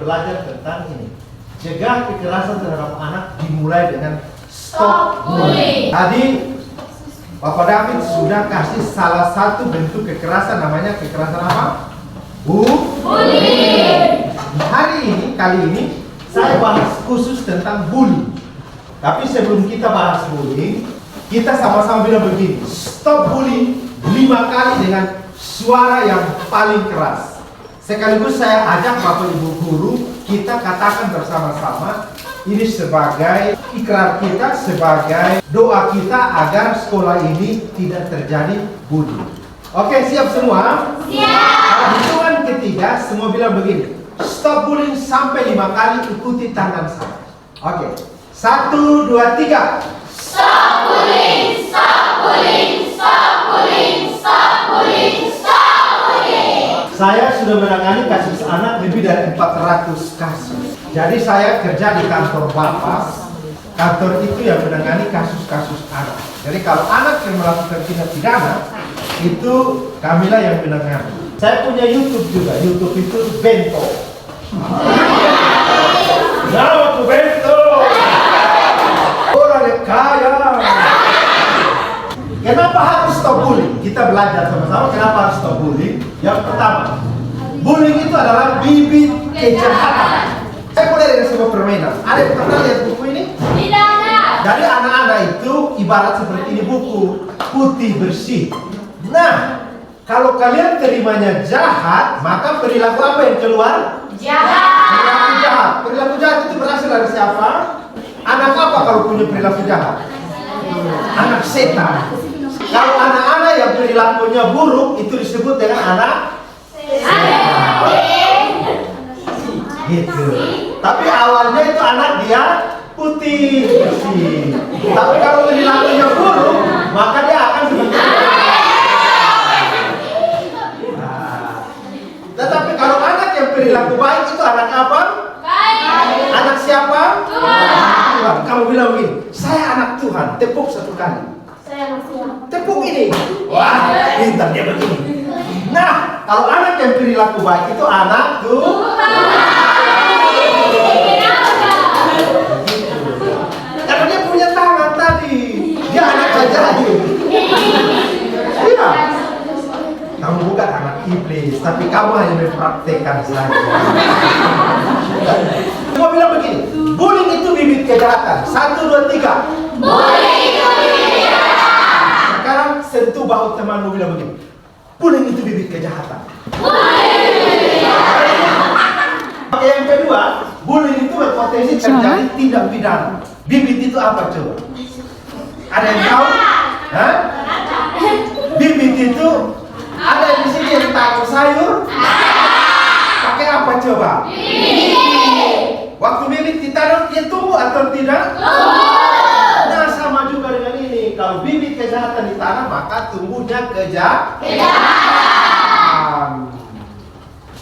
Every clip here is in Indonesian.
belajar tentang ini. Cegah kekerasan terhadap anak dimulai dengan stop bullying. Tadi Bapak David sudah kasih salah satu bentuk kekerasan, namanya kekerasan apa? Bullying. Kali ini saya bahas khusus tentang bullying. Tapi sebelum kita bahas bullying, kita sama-sama bilang begini, stop bullying 5 kali dengan suara yang paling keras. Sekaligus saya ajak Bapak Ibu Guru, kita katakan bersama-sama, ini sebagai ikrar kita, sebagai doa kita agar sekolah ini tidak terjadi bullying. Oke, siap semua? Siap! Hitungan ketiga, semua bilang begini, stop bullying sampai 5 kali, ikuti tangan saya. Oke, 1, 2, 3. Stop bullying! Stop bullying! Stop bullying! Stop bullying! Stop bullying! Saya sudah menangani kasus anak lebih dari 400 kasus. Jadi saya kerja di kantor Bapas. Kantor itu yang menangani kasus-kasus anak. Jadi kalau anak yang melakukan tindak pidana, itu kamilah yang menangani. Saya punya YouTube juga. YouTube itu Bento. Nama tuh Bento. Orang yang kaya. Kenapa harus stop bullying? Kita belajar sama-sama kenapa harus stop bullying. Yang pertama, bullying itu adalah bibit kejahatan. Saya mulai dari sebuah permainan. Ada yang pernah lihat buku ini? Tidak ada. Jadi anak-anak itu ibarat seperti ini buku putih bersih. Nah, kalau kalian terimanya jahat, maka perilaku apa yang keluar? Jahat. Perilaku jahat. Perilaku jahat itu berasal dari siapa? Anak apa kalau punya perilaku jahat? Anak setan. Kalau anak-anak yang perilakunya buruk itu disebut dengan anak setan. Gitu. Tapi awalnya itu anak dia putih bersih. Tapi kalau perilakunya buruk, maka dia akan seperti itu. Tetapi kalau anak yang perilaku baik itu anak apa? Baik. Anak siapa? Tuhan. Kamu bilang begini, saya anak Tuhan, tepuk 1 kali. Saya masih. Tepuk ini. Wah, pintar dia begini. Nah, kalau anak yang perilaku baik itu anak Tuhan. Karena dia punya tangan tadi. Dia anak jajah. Iya. Kamu bukan anak iblis, tapi kamu hanya mempraktekkan saja. Gua bilang begini, bullying itu bibit kejahatan. 1, 2, 3. Bullying itu bibit kejahatan. Sekarang sentuh bahu temanmu, bilang begini, bullying itu bibit kejahatan. Bullying itu bibit kejahatan. Oke, yang kedua, bullying itu berpotensi terjadi tindak pidana. Bibit itu apa coba? Ada yang tahu? Hah? Bibit itu ada di sini yang taruh sayur. Pakai apa coba? Bibit. Waktu bibit ditanam dia tumbuh atau tidak? Tumbuh. Nah, sama juga dengan ini. Kalau bibit kejahatan ditanam, maka tumbuhnya kejahatan.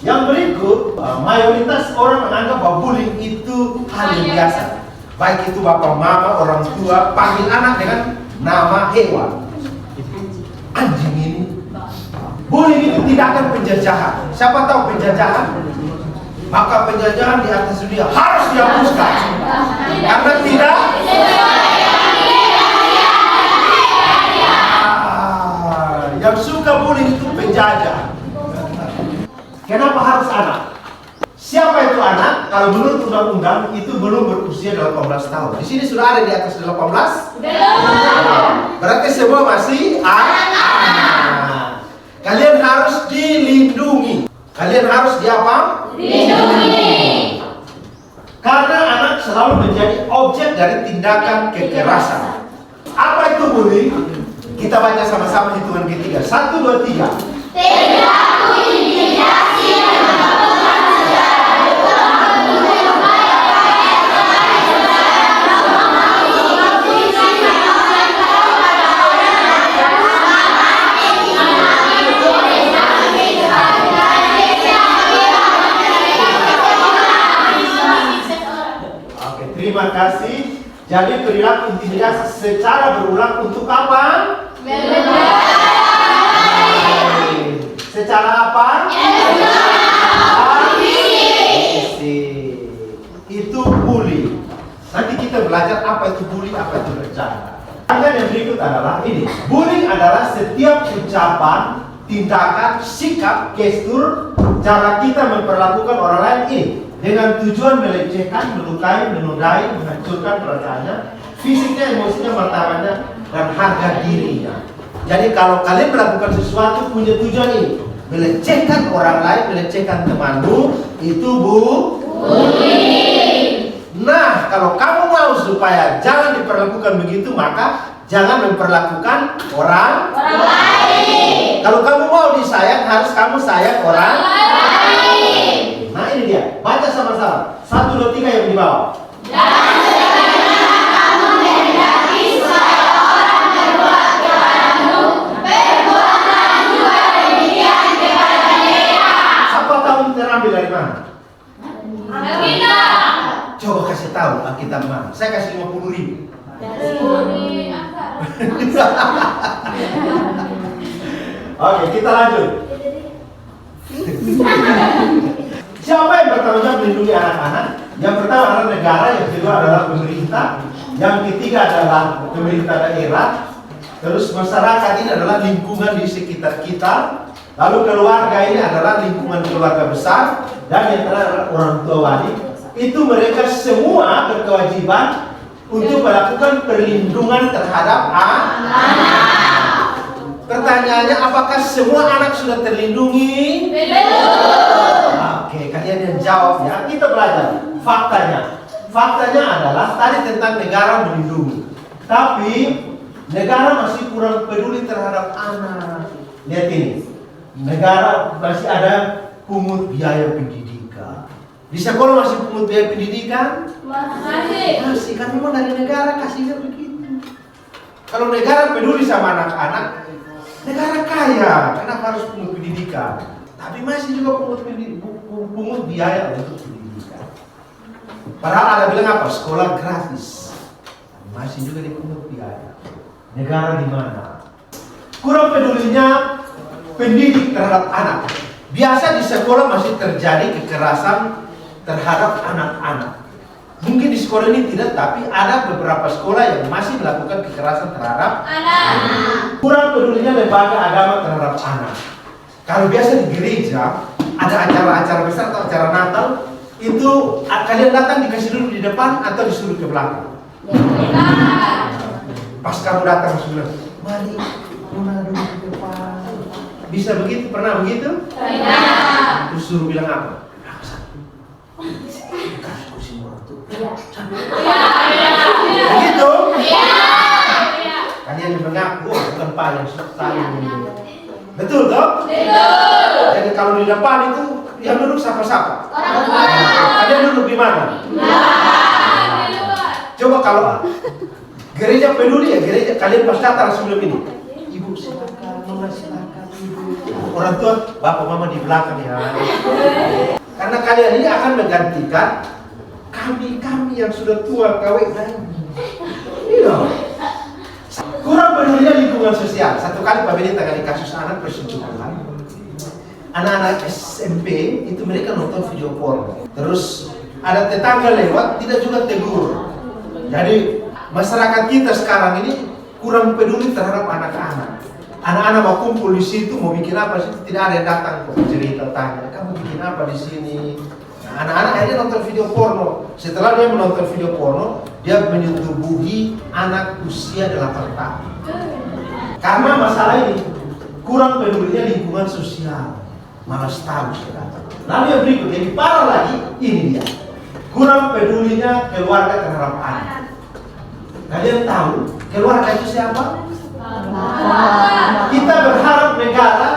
Yang berikut, mayoritas orang menganggap bahwa bullying itu hal yang biasa. Baik itu bapak mama, orang tua, panggil anak dengan nama hewan. Anjing ini. Bullying itu tidak akan penjajahan. Siapa tahu penjajahan? Maka penjajahan di atas dunia harus dihapuskan. Karena tidak. Yang suka bullying itu penjajah. Kenapa harus anak? Siapa itu anak? Kalau menurut undang-undang itu belum berusia 18 tahun. Di sini sudah ada di atas 18? Belum. Berarti semua masih anak. Kalian harus dilindungi. Kalian harus diapa? Lindungi. Karena anak selalu menjadi objek dari tindakan kekerasan. Apa itu bullying? Kita baca sama-sama hitungan ketiga. 1, 2, 3. Perilaku intimidasi yang melakukan secara berkelanjutan upaya Oke, terima kasih. Jadi perilaku intimidasi secara berulang untuk apa? Secara apa? Fisik. belajar apa itu bullying, apa itu bercanda. Yang berikut adalah ini. Bullying adalah setiap ucapan, tindakan, sikap, gestur, cara kita memperlakukan orang lain ini dengan tujuan melecehkan, melukai, menodai, menghancurkan perasaannya, fisiknya, emosinya, martabatnya, dan harga dirinya. Jadi kalau kalian melakukan sesuatu punya tujuan ini, melecehkan orang lain, melecehkan temanmu, itu bullying. Nah, kalau kamu mau supaya jangan diperlakukan begitu, maka jangan memperlakukan orang lain. Kalau kamu mau disayang, harus kamu sayang orang lain. Nah ini dia, baca sama-sama. 1, 2, 3 yang di bawah. Dan sebagaimana kamu menghendaki supaya orang berbuat kepadamu, perbuatlah juga demikian kepada mereka. Siapa tahu terambil dari mana? Alkitab. Coba kasih tahu Alkitab mana? Saya kasih 50.000. Oke, kita lanjut. Siapa yang bertanggung jawab melindungi anak-anak? Yang pertama adalah negara, yang kedua adalah pemerintah, yang ketiga adalah pemerintah daerah. Terus masyarakat ini adalah lingkungan di sekitar kita. Lalu keluarga ini adalah lingkungan keluarga besar, dan yang terakhir adalah orang tua wali. Itu mereka semua berkewajiban untuk melakukan perlindungan terhadap anak. Pertanyaannya, apakah semua anak sudah terlindungi? Belum. Oke, kalian yang jawab ya. Kita belajar faktanya. Faktanya adalah tadi tentang negara melindungi, tapi negara masih kurang peduli terhadap anak. Lihat ini, negara masih ada pungut biaya pendidikan. Di sekolah masih pungut biaya pendidikan? Masih, kan memang dari negara kasihnya begitu. Kalau negara peduli sama anak-anak, negara kaya, kenapa harus pungut pendidikan? Tapi masih juga pungut biaya untuk pendidikan. Padahal ada bilang apa? Sekolah gratis. Masih juga dipungut biaya. Negara di mana? Kurang pedulinya pendidik terhadap anak. Biasa di sekolah masih terjadi kekerasan terhadap anak-anak. Mungkin di sekolah ini tidak, tapi ada beberapa sekolah yang masih melakukan kekerasan terhadap anak. Kurang pedulinya lembaga agama terhadap anak. Kalau biasa di gereja ada acara-acara besar atau acara Natal, itu kalian datang dikasih duduk di depan atau disuruh ke belakang. Pas kamu datang sudah, mari Nona duduk di depan. Bisa begitu? Pernah begitu? Tidak. Terus suruh bilang apa? Begitu? Kalian yang mengaku bukan Pak yang saling. Betul toh? Betul. Jadi kalau di depan itu yang duduk siapa-siapa? Orang tua. Kalian duduk di mana? Coba kalau gereja peduli ya, gereja kalian pas datang sebelum ini. Ibu silakan, Nona silakan, Ibu. Orang tua, bapak mama di belakang ya. Karena kalian ini akan menggantikan kami yang sudah tua kawin dan kurang pedulinya lingkungan sosial. Satu kali Pak Beni tangani kasus anak persetubuhan. Anak-anak SMP itu mereka nonton video porno. Terus ada tetangga lewat tidak juga tegur. Jadi masyarakat kita sekarang ini kurang peduli terhadap anak-anak. Anak-anak mau kumpul di situ mau bikin apa sih? Tidak ada yang datang kok cerita tanya. Kamu bikin apa di sini? Anak-anak akhirnya nonton video porno. Setelah dia menonton video porno, dia menyetubuhi anak usia 8 tahun. Karena masalah ini kurang pedulinya lingkungan sosial, malas tahu sekarang. Lalu yang berikut, lebih parah lagi, ini dia. Kurang pedulinya keluarga terhadap anak. Kalian tahu keluarga itu siapa? Kita berharap negara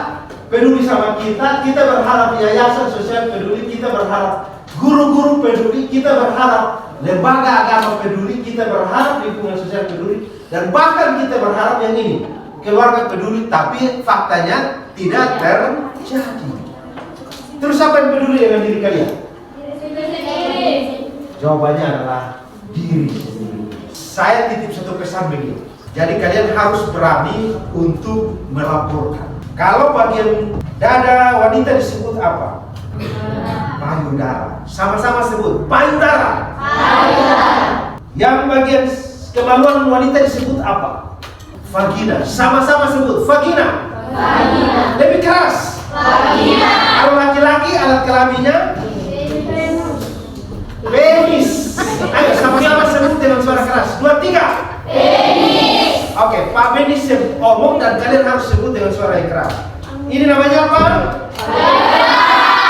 peduli sama kita berharap yayasan sosial peduli, kita berharap guru-guru peduli, kita berharap lembaga agama peduli, kita berharap lingkungan sosial peduli, dan bahkan kita berharap yang ini, keluarga peduli, tapi faktanya tidak terjadi. Terus apa yang peduli dengan diri kalian? Jawabannya adalah diri sendiri. Saya titip satu pesan begini. Jadi kalian harus berani untuk melaporkan. Kalau bagian dada wanita disebut apa? Payudara. Sama-sama sebut payudara. Yang bagian kemaluan wanita disebut apa? Vagina. Sama-sama sebut vagina. Vagina. Lebih keras. Vagina. Kalau laki-laki alat kelaminnya penis. Ayo sama-sama sebut dengan suara keras. 2, 3. Penis. Oke, Pak Benis ngomong dan kalian harus sebut dengan suara yang keras. Ini namanya apa? Vagina.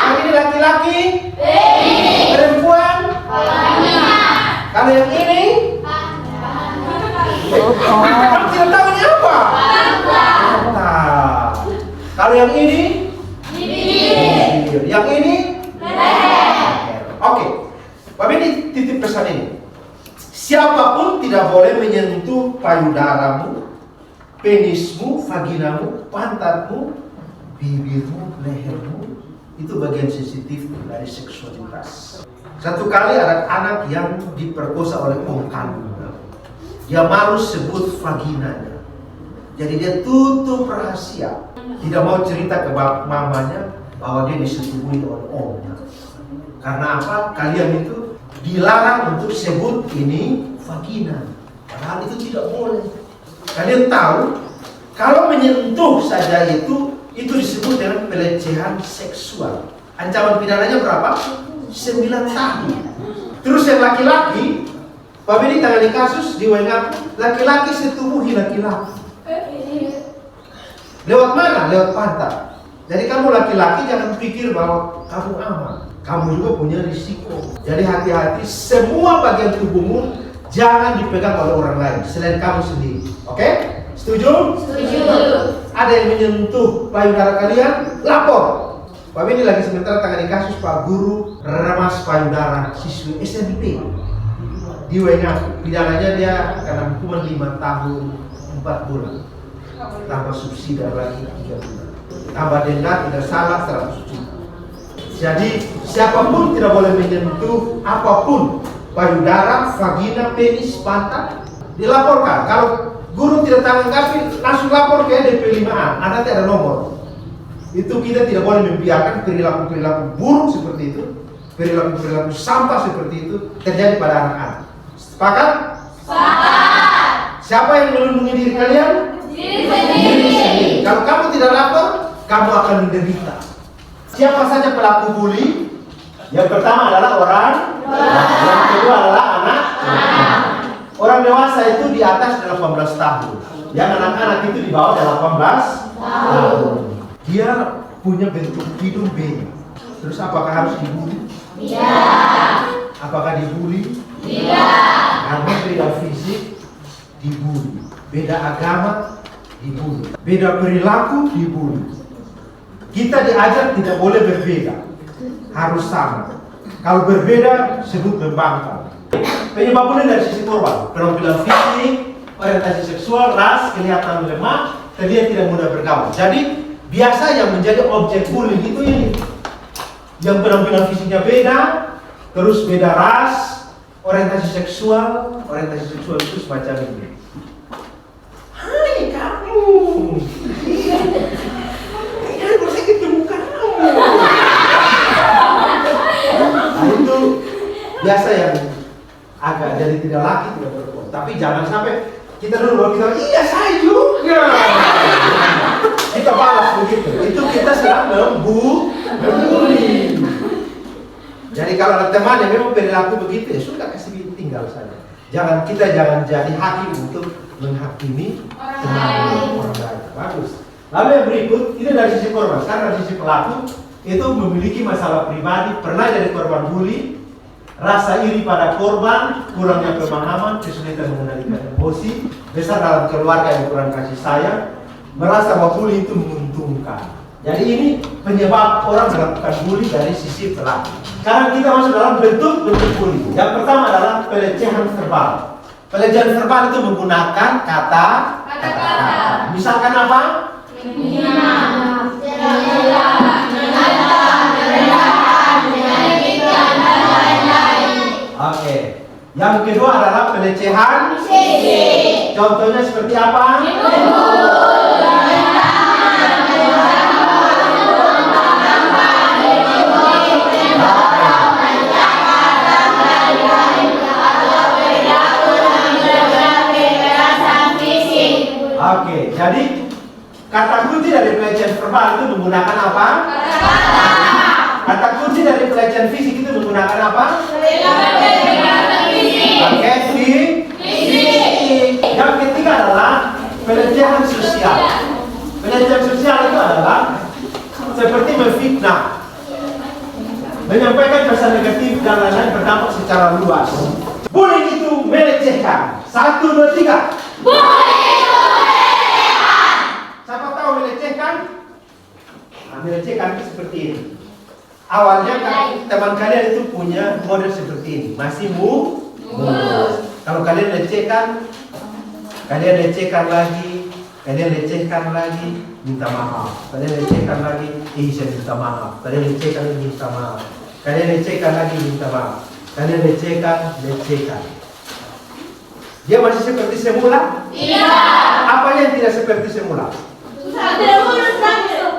Yang ini laki-laki. Penis. Perempuan. Vagina. Kalau yang ini, kamu tidak tahu ini apa? Nah, kalau yang ini, Bibir. yang ini, Leher. oke. Pak Beni titip pesan ini. Siapapun tidak boleh menyentuh payudaramu, penismu, vaginamu, pantatmu, bibirmu, lehermu. Itu bagian sensitif dari seksualitas. Satu kali ada anak yang diperkosa oleh om kandungnya. Dia malu sebut vaginanya. Jadi dia tutup rahasia. Tidak mau cerita ke mamanya bahwa dia disetujui oleh omnya. Karena apa? Kalian itu dilarang untuk sebut ini vagina. Padahal itu tidak boleh. Kalian tahu, kalau menyentuh saja itu disebut dengan pelecehan seksual. Ancaman pidananya berapa? 9 tahun. Terus yang laki-laki, Pak Beni tangani kasus di WNA, laki-laki setubuhi laki-laki. Lewat mana? Lewat pantat. Jadi kamu laki-laki jangan pikir bahwa kamu aman. Kamu juga punya risiko. Jadi hati-hati, semua bagian tubuhmu jangan dipegang oleh orang lain selain kamu sendiri. Oke? Setuju? Setuju. Ada yang menyentuh payudara kalian, lapor. Pak Beni lagi sementara tangani kasus Pak Guru remas payudara siswi SMP di WNA. Pidananya dia kena hukuman 5 tahun 4 bulan. Tambah subsidi lagi 3 bulan. Tambah denda tidak salah 100 juta. Jadi siapapun tidak boleh menyentuh apapun payudara, vagina, penis, pantat. Dilaporkan. Kalau guru tidak tanggapi, langsung lapor ke DP 5A. Nanti ada nomor. Itu kita tidak boleh membiarkan perilaku-perilaku buruk seperti itu, perilaku-perilaku sampah seperti itu terjadi pada anak-anak. Sepakat? Sepakat. Siapa yang melindungi diri kalian? Diri sendiri. Kalau kamu tidak lapor, kamu akan menderita. Siapa saja pelaku bully? Yang pertama adalah orang, yang kedua adalah anak. Orang dewasa itu di atas 18 tahun. Yang anak-anak itu di bawah 18 tahun. Dia punya bentuk hidung beda. Terus apakah harus dibully? Tidak. Apakah dibully? Tidak. Karena beda fisik dibully, beda agama dibully, beda perilaku dibully. Kita diajar tidak boleh berbeda, harus sama. Kalau berbeda sebut membangkang. Penyebab bullying dari sisi korban, penampilan fisik, orientasi seksual, ras, kelihatan lemah, terlihat tidak mudah bergaul. Jadi biasa yang menjadi objek bullying itu ini, yang penampilan fisiknya beda, terus beda ras, orientasi seksual itu semacam ini. Hai kamu, aku saya ketemu kamu. Nah itu biasa yang agak jadi tidak laki tidak perempuan. Tapi jangan sampai kita dulu kita iya saya juga. Kita balas begitu. Itu kita sedang membuli. Jadi kalau ada teman yang memang perilaku begitu ya sudah kasih tinggal saja. Jangan jadi hakim untuk menghakimi orang lain. Bagus. Lalu yang berikut ini dari sisi korban. Sekarang dari sisi pelaku itu memiliki masalah pribadi, pernah jadi korban bully, rasa iri pada korban, kurangnya pemahaman, kesulitan mengendalikan emosi, besar dalam keluarga yang kurang kasih sayang, merasa bahwa bully itu menguntungkan. Jadi ini penyebab orang melakukan bully dari sisi pelaku. Sekarang kita masuk dalam bentuk bully. Yang pertama adalah pelecehan verbal. Pelecehan verbal itu menggunakan kata-kata. Misalkan apa? Oke. Yang kedua adalah pelecehan fisik. Contohnya seperti apa? verbal itu menggunakan apa? Kata kunci dari pelecehan fisik itu menggunakan apa? Pakai fisik. Yang ketiga adalah pelecehan sosial. Pelecehan sosial itu adalah seperti memfitnah, menyampaikan pesan negatif dan lain-lain berdampak secara luas. Bullying itu melecehkan. 1, 2, 3. Bullying itu melecehkan. Siapa tahu melecehkan? Nah, melecehkan itu seperti ini. Awalnya kan teman kalian itu punya model seperti ini, masih mulus. Kalau kalian lecehkan lagi, minta maaf. Kalian lecehkan lagi, saya minta maaf. Kalian lecehkan lagi, minta maaf. Kalian lecehkan lagi, minta maaf. Kalian lecehkan. Dia masih seperti semula? Tidak. Apa yang tidak seperti semula? Tidak.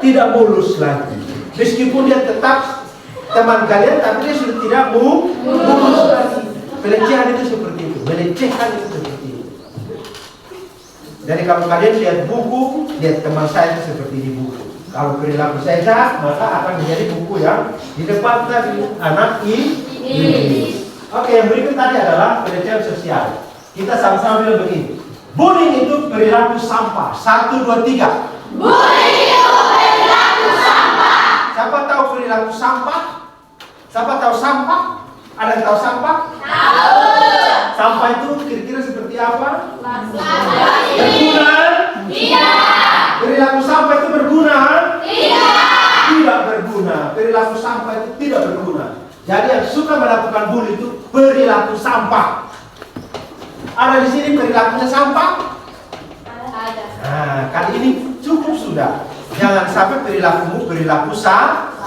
Tidak mulus lagi. Meskipun dia tetap teman kalian, tapi dia sudah tidak mulus lagi. Pelecehan itu seperti itu. Melecehkan itu seperti itu. Jadi kalau kalian lihat buku, lihat teman saya itu seperti di buku. Kalau perilaku saya jahat, maka akan menjadi buku yang di depan tadi anak ini. Oke, yang berikut tadi adalah pelecehan sosial. Kita sama-sama bilang begini. Bullying itu perilaku sampah. 1, 2, 3. Bullying itu perilaku sampah. Siapa tahu perilaku sampah? Siapa tahu sampah? Ada yang tahu sampah? Tahu. Sampah itu kira-kira seperti apa? Berguna. Tidak. Perilaku sampah itu berguna? Tidak. Tidak berguna. Perilaku sampah itu tidak berguna. Jadi yang suka melakukan bully itu perilaku sampah. Ada di sini perilakunya sampah? Ada. Nah, kali ini cukup sudah. Jangan sampai perilakumu perilaku sampah.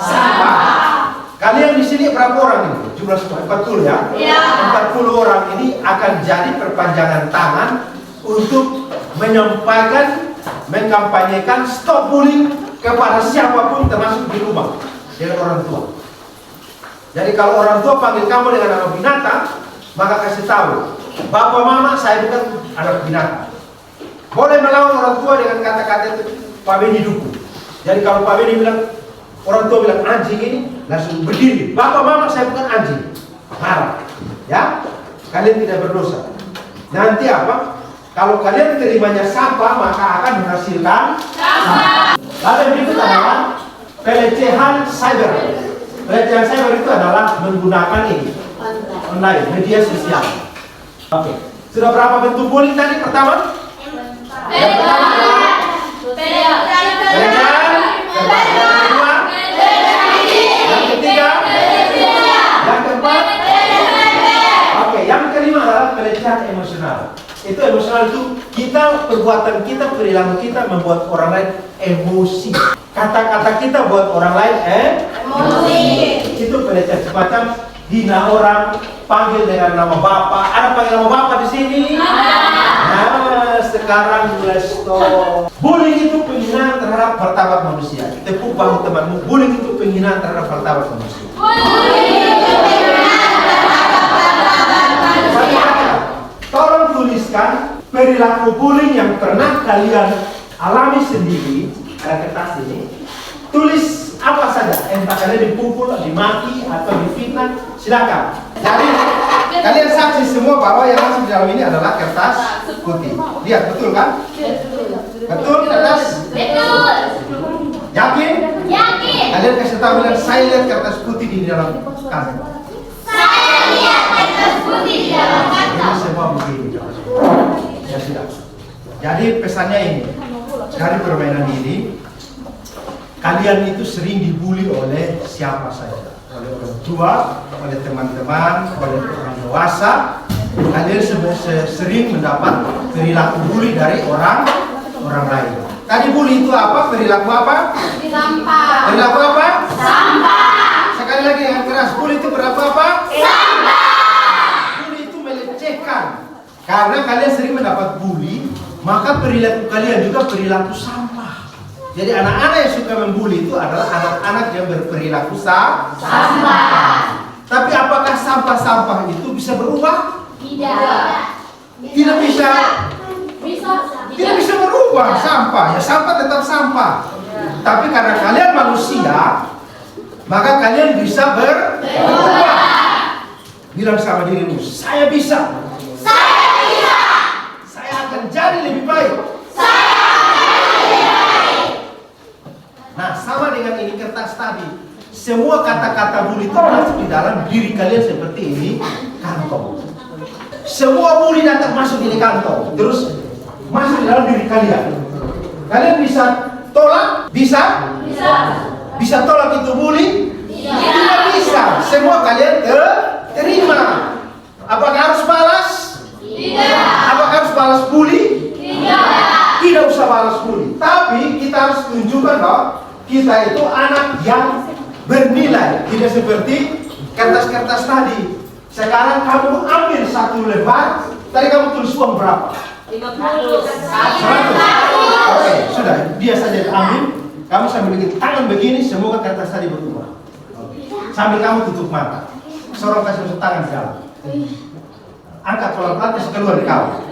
Kalian di sini berapa orang ini? Jumlah 40 ya? Ya. 40 orang ini akan jadi perpanjangan tangan untuk menyampaikan, mengkampanyekan stop bullying kepada siapapun termasuk di rumah dengan orang tua. Jadi kalau orang tua panggil kamu dengan nama binatang, maka kasih tahu, Bapak Mama saya bukan anak binatang. Boleh melawan orang tua dengan kata-kata itu, Pak Beni dukung. Jadi kalau Pak Beni bilang, orang tua bilang anjing ini, langsung berdiri. Bapak Mama saya bukan anjing. Marah. Ya, kalian tidak berdosa. Nanti apa? Kalau kalian terimanya sampah, maka akan menghasilkan sampah. Lalu yang berikut adalah pelecehan cyber. Pelecehan cyber itu adalah menggunakan ini online, media sosial. Oke. Sudah berapa bentuk bullying tadi pertama? Yang pertama adalah pelecehan. Yang ketiga, yang keempat, oke, yang kelima adalah pelecehan emosional. Itu emosional itu perbuatan kita, perilaku kita membuat orang lain emosi. Kata-kata kita buat orang lain emosi. Itu pelecehan semacam hina orang, panggil dengan nama bapak. Ada panggil nama bapak di sini? Nah, sekarang mulai stop. Bullying itu penghinaan terhadap martabat manusia. Tepuk bahu temanmu. Bullying itu penghinaan terhadap martabat manusia. Tolong tuliskan perilaku bullying yang pernah kalian alami sendiri. Ada kertas ini. Tulis apa saja, entah kalian dipukul, dimaki, atau difitnah, silakan. Jadi kalian saksi semua bahwa yang masuk di dalam ini adalah kertas putih. Lihat, betul kan? Betul kertas? Betul. Yakin? Yakin. Kalian kasih tahu bilang, saya lihat kertas putih di dalam kantong. Saya lihat kertas putih di dalam Ini kantong. semua begini. Ya sudah. Jadi pesannya ini, dari permainan ini, kalian itu sering dibully oleh siapa saja, oleh orang tua, oleh teman-teman, oleh orang dewasa. Kalian sering mendapat perilaku bully dari orang lain. Tadi bully itu apa? Perilaku apa? Sampah. Perilaku apa? Sampah. Sekali lagi yang keras, bully itu perilaku apa? Sampah. Bully itu melecehkan. Karena kalian sering mendapat bully, maka perilaku kalian juga perilaku sampah. Jadi anak-anak yang suka membuli itu adalah anak-anak yang berperilaku sampah. Tapi apakah sampah-sampah itu bisa berubah? Tidak. Tidak bisa. Bisa. Tidak bisa berubah sampah. Ya sampah tetap sampah. Tapi karena kalian manusia, maka kalian bisa berubah. Bilang sama dirimu, saya bisa. Saya bisa. Saya akan jadi lebih baik. Saya akan jadi lebih baik. Nah, sama dengan ini kertas tadi. Semua kata-kata bully itu masuk di dalam diri kalian seperti ini, kantong. Semua bully datang masuk di kantong, terus masuk di dalam diri kalian. Kalian bisa tolak? Bisa? Bisa. Bisa tolak itu bully? Tidak bisa. Semua kalian terima. Apakah harus balas? Tidak. Apakah harus balas bully? Tidak. Tidak usah balas bully. Tapi kita harus tunjukkan bahwa kita itu anak yang bernilai. Tidak seperti kertas-kertas tadi. Sekarang kamu ambil satu lembar. Tadi kamu tulis uang berapa? 50. 100. Oke, sudah. Dia saja ambil. Kamu sambil bikin tangan begini, semoga kertas tadi berubah. Sambil kamu tutup mata. Sorong kasih masuk tangan di dalam. Angkat pelan-pelan terus keluar di kau.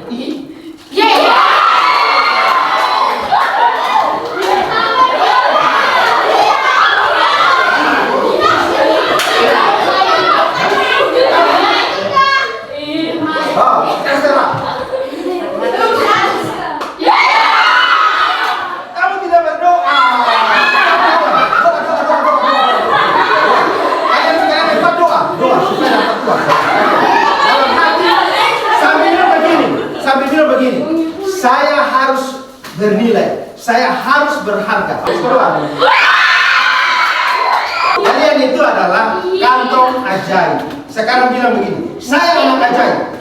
Oh, terserah. Kamu tidak berdoa. Kalian sekarang dapat doa supaya dapat doa. Dalam hati sambil bilang begini. Saya harus bernilai. Saya harus berharga. Kalian itu adalah kantong ajaib. Sekarang bilang begini. Saya anak ajaib.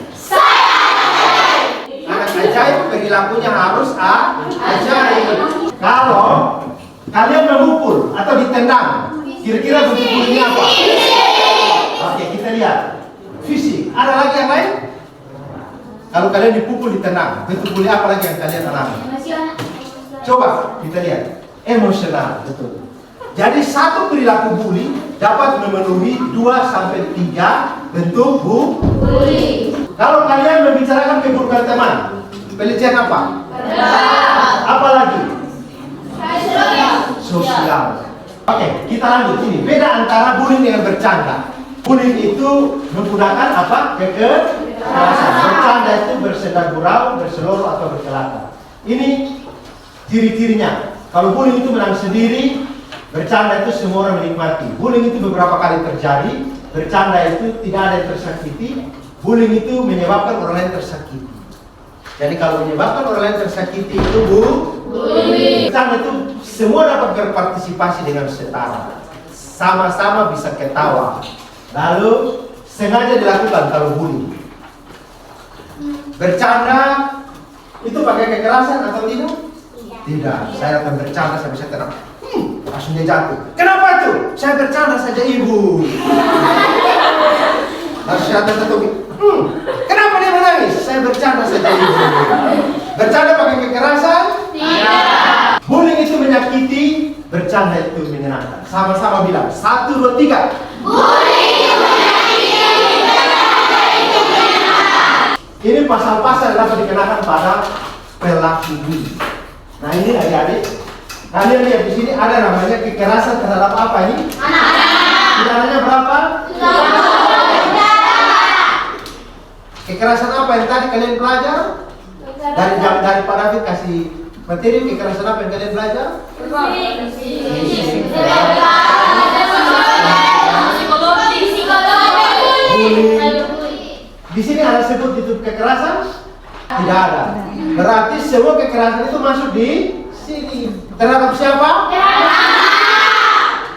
Anak ajaib perilakunya harus ajaib. Kalau kalian memukul atau ditendang, kira-kira bentuk pukulnya apa? Oke, kita lihat. Fisik. Ada lagi yang lain? Kalau kalian dipukul, ditendang, bentuk pukul apa lagi yang kalian alami? Coba kita lihat. Emosional, betul. Jadi satu perilaku bully dapat memenuhi 2-3 bentuk bully. Kalau kalian membicarakan keburukan teman, pelecehan apa? Apa lagi? Sosial. Oke, kita lanjut ini. Beda antara bullying dengan bercanda. Bullying itu menggunakan apa? Kekerasan. Bercanda itu bersenda gurau, berseloroh atau berkelakar. Ini ciri-cirinya. Kalau bullying itu menang sendiri, bercanda itu semua orang menikmati. Bullying itu beberapa kali terjadi. Bercanda itu tidak ada yang tersakiti. Bullying itu menyebabkan orang lain tersakiti. Jadi kalau menyebabkan orang lain tersakiti itu bullying. Bercanda itu semua dapat berpartisipasi dengan setara. Sama-sama bisa ketawa. Lalu sengaja dilakukan kalau bullying. Bercanda itu pakai kekerasan atau tidak? Tidak. Saya akan bercanda sampai saya tenang. Langsung dia jatuh. Kenapa itu? Saya bercanda saja ibu. Langsung saya jatuh. Kenapa dia menangis? Saya bercanda saja ibu. Bercanda pakai kekerasan? Tidak. Bullying itu menyakiti, bercanda itu menyenangkan. Sama-sama bilang. 1, 2, 3. Bullying itu menyakiti, bercanda itu menyenangkan. Ini pasal-pasal yang dapat dikenakan pada pelaku bullying. Nah ini adik-adik. Kalian lihat di sini ada namanya kekerasan terhadap apa ini? Anak-anak. Pidananya berapa? 3. Kekerasan apa yang tadi kalian belajar? Dari Pak David kasih materi kekerasan apa yang kalian belajar? Di sini ada sebut itu kekerasan? Tidak ada. Berarti semua kekerasan itu masuk di sini. Terhadap siapa?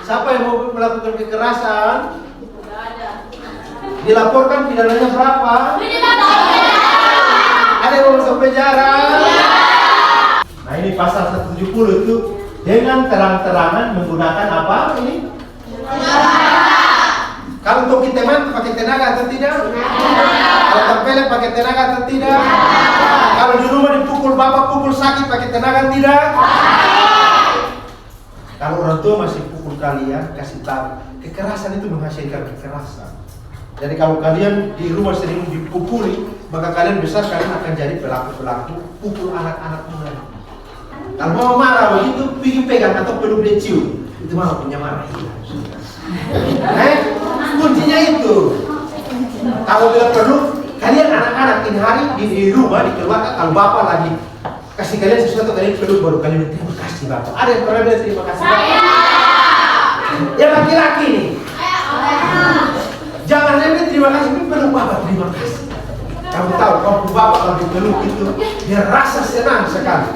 Siapa yang mau melakukan kekerasan? Dilaporkan pidananya berapa? Ada yang mau masuk penjara? Nah ini pasal 170 itu dengan terang-terangan menggunakan apa ini? Kalau toki teman pakai tenaga atau tidak? Kalau tempeleng pakai tenaga atau tidak? Kalau di rumah dipukul bapak pukul sakit pakai tenaga tidak? Kalau orang tua masih pukul kalian, kasih tahu kekerasan itu menghasilkan kekerasan. Jadi kalau kalian di rumah sering dipukuli, maka kalian besar kalian akan jadi pelaku-pelaku pukul anak-anak muda. Kalau mama marah begitu, pergi pegang atau peluk dia cium. Itu mama punya marah. Kuncinya itu. Kalau bila perlu, kalian anak-anak ini hari di rumah dikeluarkan. Kalau bapak lagi kasih kalian sesuatu, kalian peluk baru kalian terima kasih bapak. Ada yang pernah bilang terima kasih bapak? Yang laki-laki nih. Jangan lebih terima kasih, tapi peluk bapak terima kasih. Kamu tahu, kalau bapak lagi peluk itu, dia rasa senang sekali.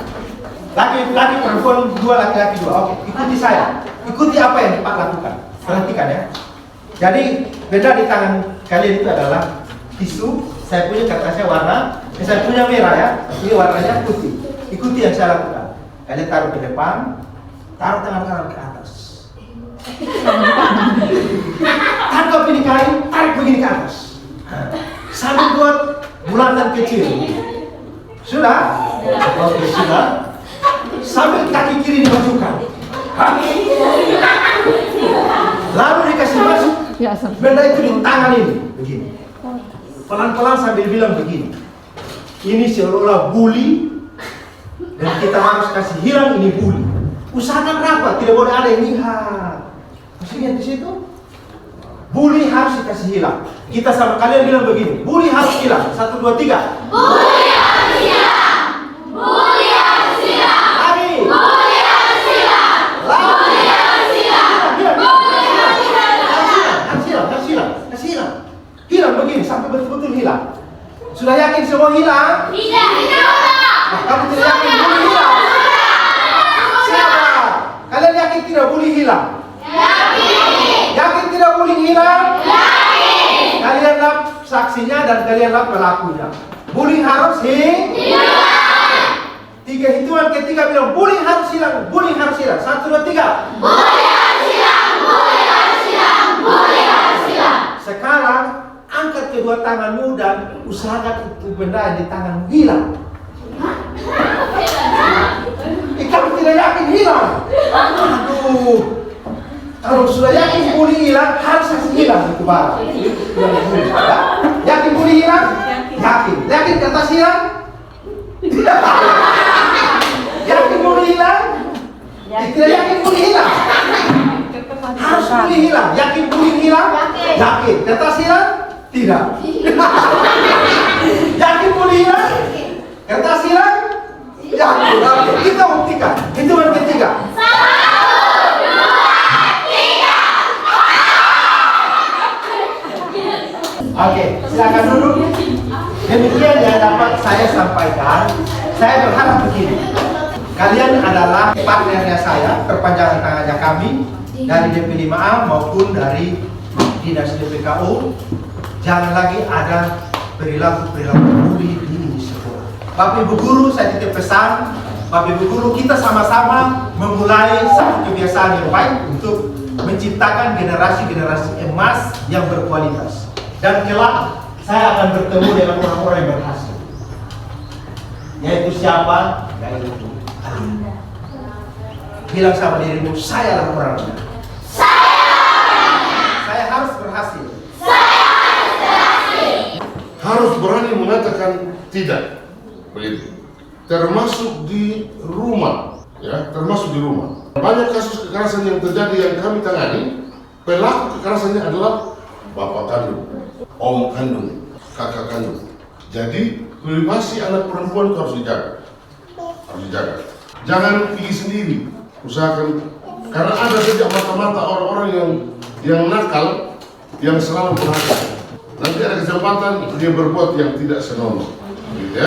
Laki-laki perempuan dua, laki-laki dua. Oke, ikuti saya. Ikuti apa yang Pak lakukan. Perhatikan ya. Jadi beda di tangan kalian itu adalah tisu. Saya punya kertasnya warna, saya punya merah ya. Ini warnanya putih. Ikuti yang saya lakukan. Kalian taruh ke depan, taruh tangan kanan ke atas. Tangkap ini kain, tarik begini ke atas. Sambil buat bulatan kecil. Sudah? Oke, sudah. Sambil kaki kiri dimajukan. Lalu dikasih masuk benda itu di tangan ini. Begini. Pelan-pelan sambil bilang begini. Ini seolah-olah buli. Dan kita harus kasih hilang ini buli. Usahakan rapat, tidak boleh ada yang lihat. Masih lihat di situ? Buli harus dikasih hilang. Kita sama kalian bilang begini. Buli harus hilang. 1, 2, 3. Buli harus hilang. Buli harus hilang. Lagi. Buli harus hilang. Buli harus hilang. Buli harus hilang. Harus hilang. Hilang begini sampai betul-betul hilang. Sudah yakin semua hilang? Tidak. Kamu tidak yakin buli hilang? Siapa? Kalian yakin tidak buli hilang? Yakin tidak buli hilang? Kalianlah saksinya dan kalianlah pelakunya. Buli harus hilang. 3 hitungan ketiga bilang buli harus hilang. Buli harus hilang. 1, 2, 3. Buli harus hilang. Buli harus hilang. Buli harus hilang. Sekarang angkat kedua tanganmu dan usahakan itu benda yang di tanganmu hilang. Kamu tidak yakin hilang? Aduh. Kalau sudah yakin buli hilang, harus kasih hilang itu barang. Ya? Yakin buli hilang? Yakin. Yakin kertas hilang? Yakin buli hilang? Tidak yakin buli hilang? Harus buli hilang. Yakin buli hilang? Yakin. Kertas hilang? Tidak. Yakin buli hilang? Kertas hilang? Yakin. Oke, kita buktikan. Hitungan ketiga. 1, 2, 3. Oke, silakan duduk. Demikian yang dapat saya sampaikan. Saya berharap begini. Kalian adalah partnernya saya, perpanjangan tangannya kami dari DP5A maupun dari Dinas DPKU. Jangan lagi ada perilaku-perilaku buli di sekolah. Bapak Ibu Guru, saya titip pesan. Bapak Ibu Guru, kita sama-sama memulai satu kebiasaan yang baik untuk menciptakan generasi-generasi emas yang berkualitas. Dan kelak saya akan bertemu dengan orang-orang yang berhasil. Yaitu siapa? Yaitu kalian. Bilang sama dirimu, saya adalah orangnya. Saya harus berhasil. Harus berani mengatakan tidak, begitu. Termasuk di rumah, ya, termasuk di rumah. Banyak kasus kekerasan yang terjadi yang kami tangani, pelaku kekerasannya adalah bapak kandung, om kandung, kakak kandung. Jadi privasi anak perempuan itu harus dijaga, Jangan pergi sendiri, usahakan, karena ada saja mata-mata orang-orang yang nakal, yang selalu berhati. Nanti ada kesempatan dia berbuat yang tidak senonoh, gitu ya.